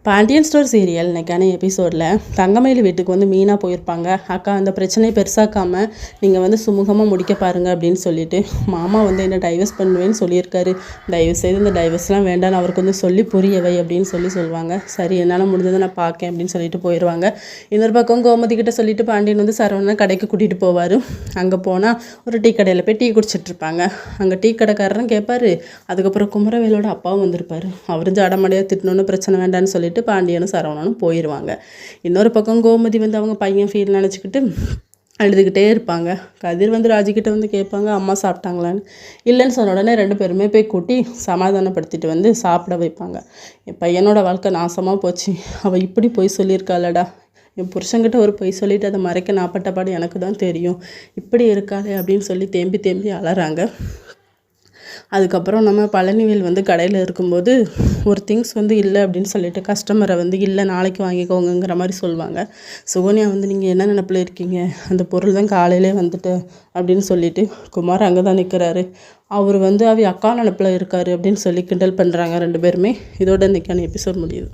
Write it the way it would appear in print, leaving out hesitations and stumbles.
Pandian store serial இன்றைக்கான எபிசோடில் தங்கமயில் வீட்டுக்கு வந்து மீனா போயிருப்பாங்க. அக்கா அந்த பிரச்சனையை பெருசாக்காமல் நீங்கள் வந்து சுமூகமாக முடிக்க பாருங்கள் அப்படின்னு சொல்லிட்டு மாமா வந்து என்ன டைவர்ஸ் பண்ணுவேன்னு சொல்லியிருக்காரு. தயவுசெய்து இந்த டைவர்ஸ்லாம் வேண்டாம்னு அவருக்கு வந்து சொல்லி புரியவை அப்படின்னு சொல்லுவாங்க. சரி என்னால் முடிஞ்சதை நான் பார்க்கேன் அப்படின்னு சொல்லிட்டு போயிடுவாங்க. இன்னொரு பக்கம் கோமதி கிட்ட சொல்லிட்டு பாண்டியன் வந்து சரவணனை கடைக்கு கூட்டிகிட்டு போவார். அங்கே போனால் ஒரு டீ கடையில் போய் டீ குடிச்சிட்ருப்பாங்க. அங்கே டீ கடைக்காரரும் கேட்பார். அதுக்கப்புறம் குமரவேலோட அப்பாவும் வந்திருப்பார். அவரும் ஜாடமடையாக திட்டணுன்னு பிரச்சனை வேண்டான்னு சொல்லிட்டு பாண்டியனும் சரவணனும் போயிடுவாங்க. இன்னொரு பக்கம் கோமதி வந்து அவங்க பையன் ஃபீல் நினச்சிக்கிட்டு அழுதுகிட்டே இருப்பாங்க. கதிர் வந்து ராஜிக்கிட்ட வந்து கேட்பாங்க, அம்மா சாப்பிட்டாங்களான்னு. இல்லைன்னு சொன்ன உடனே 2 பேருமே போய் கூட்டி சமாதானப்படுத்திட்டு வந்து சாப்பிட வைப்பாங்க. என் பையனோட வாழ்க்கை நாசமாக போச்சு, அவள் இப்படி பொய் சொல்லியிருக்காளடா, என் புருஷங்கிட்ட ஒரு பொய் சொல்லிவிட்டு அதை மறைக்க நான் பட்ட பாடு எனக்கு தான் தெரியும், இப்படி இருக்காளே அப்படின்னு சொல்லி தேம்பி தேம்பி அலறாங்க. அதுக்கப்புறம் நம்ம பழனிவேல் வந்து கடையில் இருக்கும்போது ஒரு திங்ஸ் வந்து இல்லை அப்படின்னு சொல்லிட்டு கஸ்டமரை வந்து இல்லை நாளைக்கு வாங்கிக்கோங்கிற மாதிரி சொல்லுவாங்க. சுகன்யா வந்து நீங்கள் என்ன நினப்பில் இருக்கீங்க, அந்த பொருள் தான் காலையிலே வந்துட்டு அப்படின்னு சொல்லிட்டு குமார் அங்கே தான் நிற்கிறாரு. அவர் வந்து அவி அக்கா நினப்பில் இருக்காரு அப்படின்னு சொல்லி கிண்டல் பண்ணுறாங்க 2 பேருமே. இதோட இன்றைக்கான எபிசோட் முடியுது.